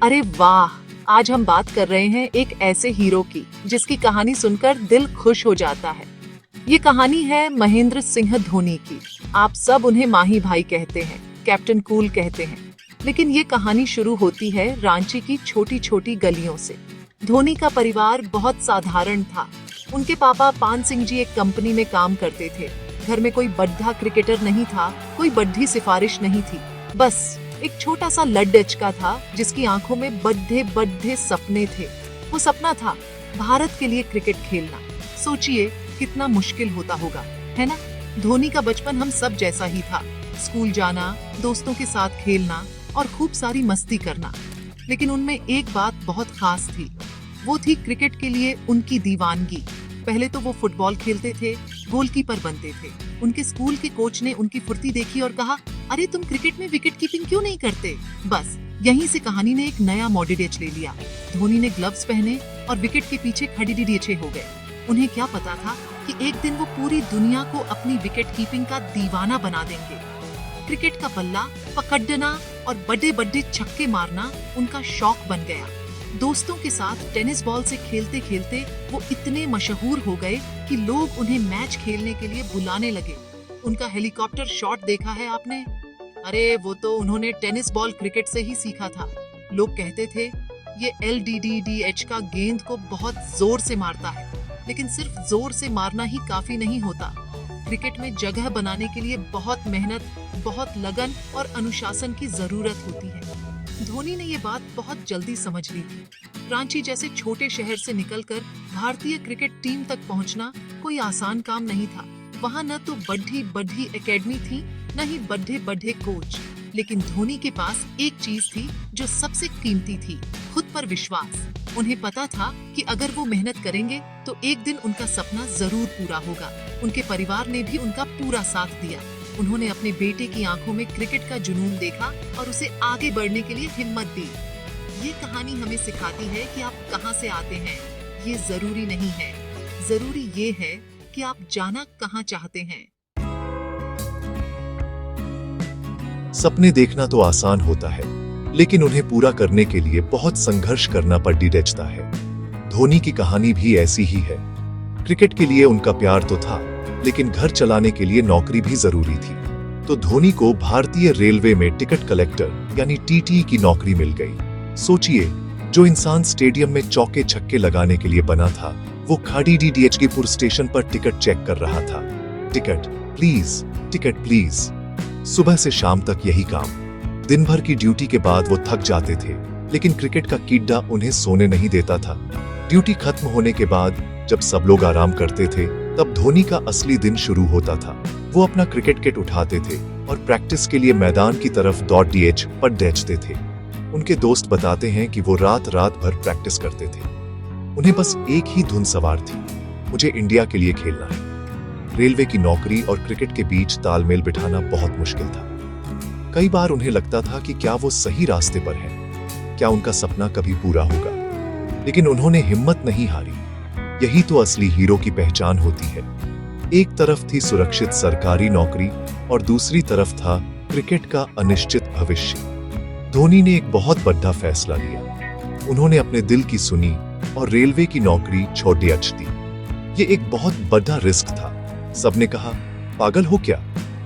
अरे वाह! आज हम बात कर रहे हैं एक ऐसे हीरो की जिसकी कहानी सुनकर दिल खुश हो जाता है। ये कहानी है महेंद्र सिंह धोनी की। आप सब उन्हें माही भाई कहते हैं, कैप्टन कूल कहते हैं। लेकिन ये कहानी शुरू होती है रांची की छोटी-छोटी गलियों से। धोनी का परिवार बहुत साधारण था। उनके पापा पान सिंह जी एक कंपनी में काम करते थे। घर में कोई बड़ा क्रिकेटर नहीं था, कोई बड़ी सिफारिश नहीं थी। बस एक छोटा सा लड़का था जिसकी आंखों में बड़े बड़े सपने थे। वो सपना था भारत के लिए क्रिकेट खेलना। सोचिए कितना मुश्किल होता होगा, है ना? धोनी का बचपन हम सब जैसा ही था। स्कूल जाना, दोस्तों के साथ खेलना और खूब सारी मस्ती करना। लेकिन उनमें एक बात बहुत खास थी। वो थी क्रिकेट के लिए उनकी दीवानगी। पहले तो वो फुटबॉल खेलते थे, गोलकीपर बनते थे। उनके स्कूल के कोच ने उनकी फुर्ती देखी और कहा, अरे तुम क्रिकेट में विकेट कीपिंग क्यों नहीं करते? बस यहीं से कहानी ने एक नया मोडिडेच ले लिया। धोनी ने ग्लव्स पहने और विकेट के पीछे खड़ीडीडीचे हो गए। उन्हें क्या पता था कि एक दिन वो पूरी दुनिया को अपनी विकेट कीपिंग का दीवाना बना देंगे। क्रिकेट का बल्ला पकड़ना और बड़े बड़े छक्के मारना उनका शौक बन गया। दोस्तों के साथ टेनिस बॉल से खेलते खेलते वो इतने मशहूर हो गए कि लोग उन्हें मैच खेलने के लिए बुलाने लगे। उनका हेलीकॉप्टर शॉट देखा है आपने? अरे वो तो उन्होंने टेनिस बॉल क्रिकेट से ही सीखा था। लोग कहते थे ये LDDDH का गेंद को बहुत जोर से मारता है। लेकिन सिर्फ जोर से मारना ही काफी नहीं होता। क्रिकेट में जगह बनाने के लिए बहुत मेहनत, बहुत लगन और अनुशासन की जरूरत होती है। धोनी ने ये बात बहुत जल्दी समझ ली थी। रांची जैसे छोटे शहर से निकलकर भारतीय क्रिकेट टीम तक पहुंचना कोई आसान काम नहीं था। वहां न तो बड़ी बड़ी एकेडमी थी, न ही बड़े बड़े कोच। लेकिन धोनी के पास एक चीज थी जो सबसे कीमती थी, खुद पर विश्वास। उन्हें पता था कि अगर वो मेहनत करेंगे तो एक दिन उनका सपना जरूर पूरा होगा। उनके परिवार ने भी उनका पूरा साथ दिया। उन्होंने अपने बेटे की आंखों में क्रिकेट का जुनून देखा और उसे आगे बढ़ने के लिए हिम्मत दी। ये कहानी हमें सिखाती है कि आप कहां से आते हैं ये जरूरी नहीं है। जरूरी ये है कि आप जाना कहां चाहते हैं। सपने देखना तो आसान होता है, लेकिन उन्हें पूरा करने के लिए बहुत संघर्ष करना पड़ता है। धोनी की कहानी भी ऐसी ही है। क्रिकेट के लिए उनका प्यार तो था, लेकिन घर चलाने के लिए नौकरी भी जरूरी थी। तो धोनी को भारतीय रेलवे में टिकट कलेक्टर यानी TT की नौकरी मिल गई। सोचिए, जो इंसान स्टेडियम में चौके छक्के लगाने के लिए बना था, वो खड़ीडीडीएचपुर स्टेशन पर टिकट चेक कर रहा था। Ticket please, ticket please. सुबह से शाम तक यही काम। दिन भर की ड्यूटी के बाद वो थक जाते थे, लेकिन क्रिकेट का कीड़ा उन्हें सोने नहीं देता था। ड्यूटी खत्म होने के बाद जब सब लोग आराम करते थे, तब धोनी का असली दिन शुरू होता था। वो अपना क्रिकेट किट उठाते थे और प्रैक्टिस के लिए मैदान की तरफ DH पर दौड़ते थे। उनके दोस्त बताते हैं कि वो रात रात भर प्रैक्टिस करते थे। उन्हें बस एक ही धुन सवार थी, मुझे इंडिया के लिए खेलना है। रेलवे की नौकरी और क्रिकेट के बीच तालमेल बिठाना बहुत मुश्किल था। कई बार उन्हें लगता था कि क्या वो सही रास्ते पर है, क्या उनका सपना कभी पूरा होगा। लेकिन उन्होंने हिम्मत नहीं हारी। यही तो असली हीरो की पहचान होती है। एक तरफ थी सुरक्षित सरकारी नौकरी और दूसरी तरफ था क्रिकेट का अनिश्चित भविष्य। धोनी ने एक बहुत बड़ा फैसला लिया। उन्होंने अपने दिल की सुनी और रेलवे की नौकरी छोड़ दी। ये एक बहुत बड़ा रिस्क था। सबने कहा, पागल हो क्या,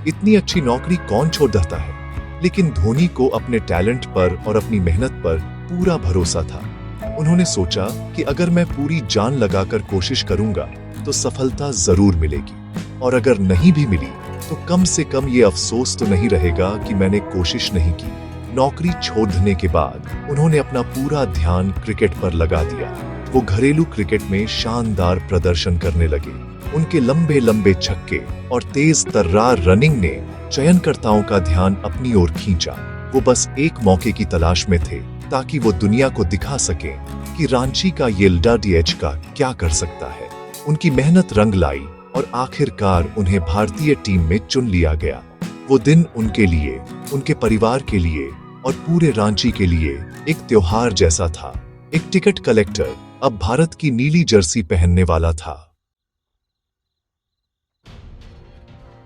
इतनी अच्छी नौकरी कौन छोड़ देता है? लेकिन धोनी को अपने टैलेंट पर और अपनी मेहनत पर पूरा भरोसा था। उन्होंने सोचा कि अगर मैं पूरी जान लगाकर कोशिश करूंगा तो सफलता जरूर मिलेगी, और अगर नहीं भी मिली तो कम से कम ये अफसोस तो नहीं रहेगा कि मैंने कोशिश नहीं की। नौकरी छोड़ने के बाद उन्होंने अपना पूरा ध्यान क्रिकेट पर लगा दिया। वो घरेलू क्रिकेट में शानदार प्रदर्शन करने लगे। उनके लंबे लंबे छक्के और तेज तर्रार रनिंग ने चयनकर्ताओं का ध्यान अपनी ओर खींचा। वो बस एक मौके की तलाश में थे ताकि वो दुनिया को दिखा सके कि रांची का ये LDH का क्या कर सकता है। उनकी मेहनत रंग लाई और आखिरकार उन्हें भारतीय टीम में चुन लिया गया। वो दिन उनके लिए, उनके परिवार के लिए और पूरे रांची के लिए एक त्योहार जैसा था। एक टिकट कलेक्टर अब भारत की नीली जर्सी पहनने वाला था।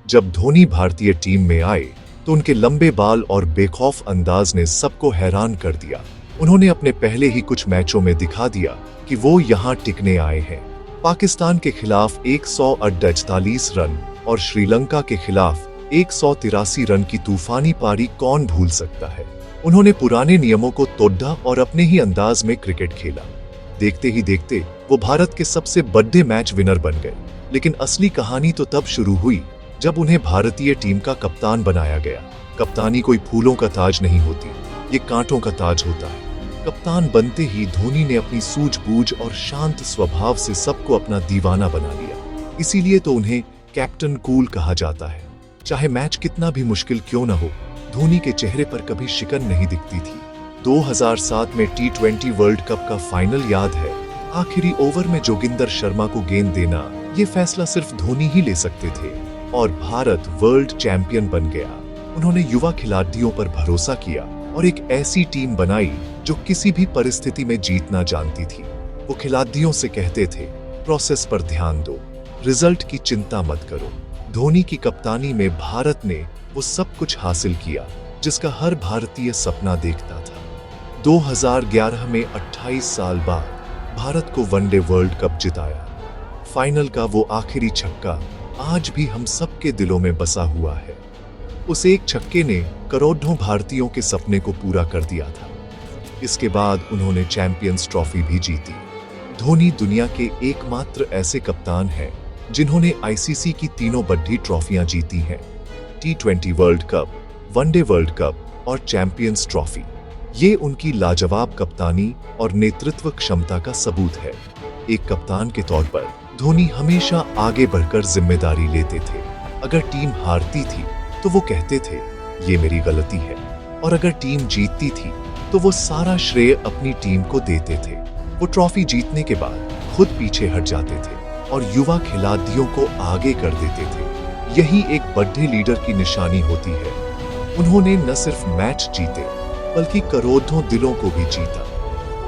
जब धोनी भारतीय टीम में आए तो उनके लंबे बाल और बेखौफ अंदाज ने सबको हैरान कर दिया। उन्होंने अपने पहले ही कुछ मैचों में दिखा दिया कि वो यहाँ टिकने आए हैं। पाकिस्तान के खिलाफ 148 रन और श्रीलंका के खिलाफ 183 रन की तूफानी पारी कौन भूल सकता है। उन्होंने पुराने नियमों को तोड़ा और अपने ही अंदाज में क्रिकेट खेला। देखते ही देखते वो भारत के सबसे बड़े मैच विनर बन गए। लेकिन असली कहानी तो तब शुरू हुई जब उन्हें भारतीय टीम का कप्तान बनाया गया। कप्तानी कोई फूलों का ताज नहीं होती, ये कांटों का ताज होता है। कप्तान बनते ही धोनी ने अपनी सूझबूझ और शांत स्वभाव से सबको अपना दीवाना बना लिया। इसीलिए तो उन्हें कैप्टन कूल कहा जाता है। चाहे मैच कितना भी मुश्किल क्यों न हो, धोनी के चेहरे पर कभी शिकन नहीं दिखती थी। 2007 में T20 वर्ल्ड कप का फाइनल याद है। आखिरी ओवर में जोगिंदर शर्मा को गेंद देना, ये फैसला सिर्फ धोनी ही ले सकते थे और भारत वर्ल्ड चैंपियन बन गया। उन्होंने युवा खिलाड़ियों पर भरोसा किया और एक ऐसी टीम बनाई जो किसी भी परिस्थिति में जीतना जानती थी। वो खिलाड़ियों से कहते थे, प्रोसेस पर ध्यान दो, रिजल्ट की चिंता मत करो। धोनी की कप्तानी में भारत ने वो सब कुछ हासिल किया जिसका हर भारतीय सपना देखता था। 2011 में 28 साल बाद भारत को वनडे वर्ल्ड कप जिताया। फाइनल का वो आखिरी छक्का आज भी हम सबके दिलों में बसा हुआ है। उस एक छक्के ने करोड़ों भारतीयों के सपने को पूरा कर दिया था। इसके बाद उन्होंने चैंपियंस ट्रॉफी भी जीती। धोनी दुनिया के एकमात्र ऐसे कप्तान हैं जिन्होंने आईसीसी की तीनों बड़ी ट्रॉफियां जीती हैं, T20 world cup, one day world cup और चैंपियंस ट्रॉफी। ये उनकी लाजवाब कप्तानी और नेतृत्व क्षमता का सबूत है। एक कप्तान के तौर पर धोनी हमेशा आगे बढ़कर जिम्मेदारी लेते थे। अगर टीम हारती थी तो वो कहते थे, ये मेरी गलती है, और अगर टीम जीतती थी तो वो सारा श्रेय अपनी टीम को देते थे। वो ट्रॉफी जीतने के बाद खुद पीछे हट जाते थे और युवा खिलाड़ियों को आगे कर देते थे। यही एक बड़े लीडर की निशानी होती है। उन्होंने न सिर्फ मैच जीते बल्कि करोड़ों दिलों को भी जीता।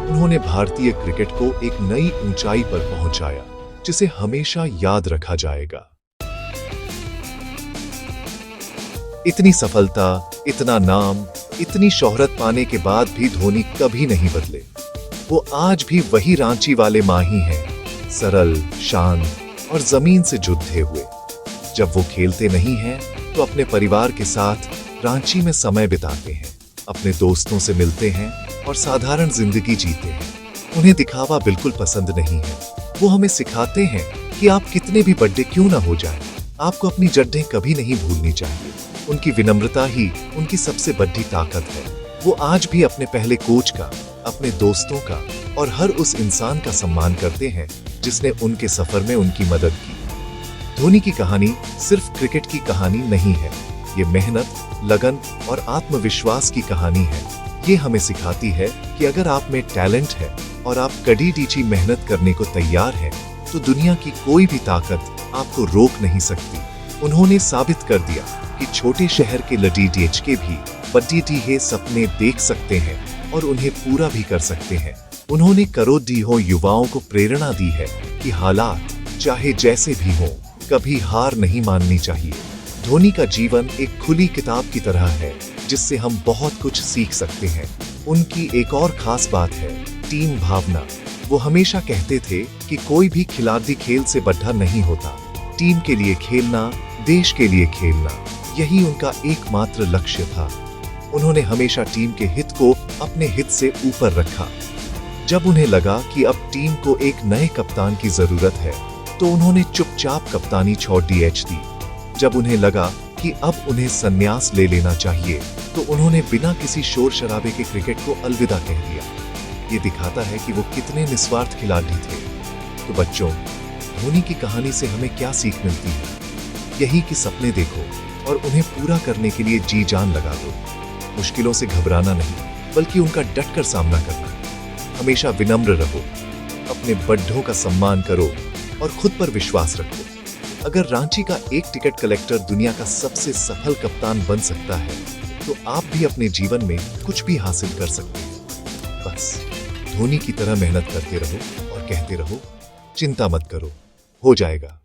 उन्होंने भारतीय क्रिकेट को एक नई ऊंचाई पर पहुंचाया जिसे हमेशा याद रखा जाएगा। इतनी सफलता, इतना नाम, इतनी शोहरत पाने के बाद भी धोनी कभी नहीं बदले। वो आज भी वही रांची वाले माही हैं, सरल, शांत और जमीन से जुड़े हुए। जब वो खेलते नहीं हैं तो अपने परिवार के साथ रांची में समय बिताते हैं, अपने दोस्तों से मिलते हैं और साधारण जिंदगी जीते हैं। उन्हें दिखावा बिल्कुल पसंद नहीं है। वो हमें सिखाते हैं कि आप कितने भी बड़े क्यों ना हो जाएं, आपको अपनी जड़ें कभी नहीं भूलनी चाहिए। उनकी विनम्रता ही उनकी सबसे बड़ी ताकत है। वो आज भी अपने पहले कोच का, अपने दोस्तों का और हर उस इंसान का सम्मान करते हैं जिसने उनके सफर में उनकी मदद की। धोनी की कहानी सिर्फ क्रिकेट की कहानी नहीं है, ये मेहनत, लगन और आत्मविश्वास की कहानी है। ये हमें सिखाती है कि अगर आप में टैलेंट है और आप कड़ी टीची मेहनत करने को तैयार हैं, तो दुनिया की कोई भी ताकत आपको रोक नहीं सकती। उन्होंने साबित कर दिया कि छोटे शहर के लड़के भी बड़े सपने देख सकते हैं और उन्हें पूरा भी कर सकते हैं। उन्होंने करोड़ों युवाओं को प्रेरणा दी है कि हालात चाहे जैसे भी हों, कभी हार नहीं माननी चाहिए। धोनी का जीवन एक खुली किताब की तरह है जिससे हम बहुत कुछ सीख सकते हैं। उनकी एक और खास बात है टीम भावना। वो हमेशा कहते थे कि कोई भी खिलाड़ी खेल से बड़ा नहीं होता। टीम के लिए खेलना, देश के लिए खेलना, यही उनका एकमात्र लक्ष्य था। उन्होंने हमेशा टीम के हित को अपने हित से ऊपर रखा। जब उन्हें लगा कि अब टीम को एक नए कप्तान की जरूरत है, तो उन्होंने चुपचाप कप्तानी छोड़ दी। जब उन्हें लगा कि अब उन्हें संन्यास ले लेना चाहिए, तो उन्होंने बिना किसी शोर शराबे के क्रिकेट को अलविदा कह दिया। ये दिखाता है कि वो कितने निस्वार्थ खिलाड़ी थे। तो बच्चों, धोनी की कहानी से हमें क्या सीख मिलती है? यही कि सपने देखो और उन्हें पूरा करने के लिए जी जान लगा दो। मुश्किलों से घबराना नहीं, बल्कि उनका डटकर सामना करना। हमेशा विनम्र रहो, अपने बड़ों का सम्मान करो और खुद पर विश्वास रखो। अगर रांची का एक टिकट कलेक्टर दुनिया का सबसे सफल कप्तान बन सकता है, तो आप भी अपने जीवन में कुछ भी हासिल कर सकते हैं। बस धोनी की तरह मेहनत करते रहो और कहते रहो, चिंता मत करो, हो जाएगा।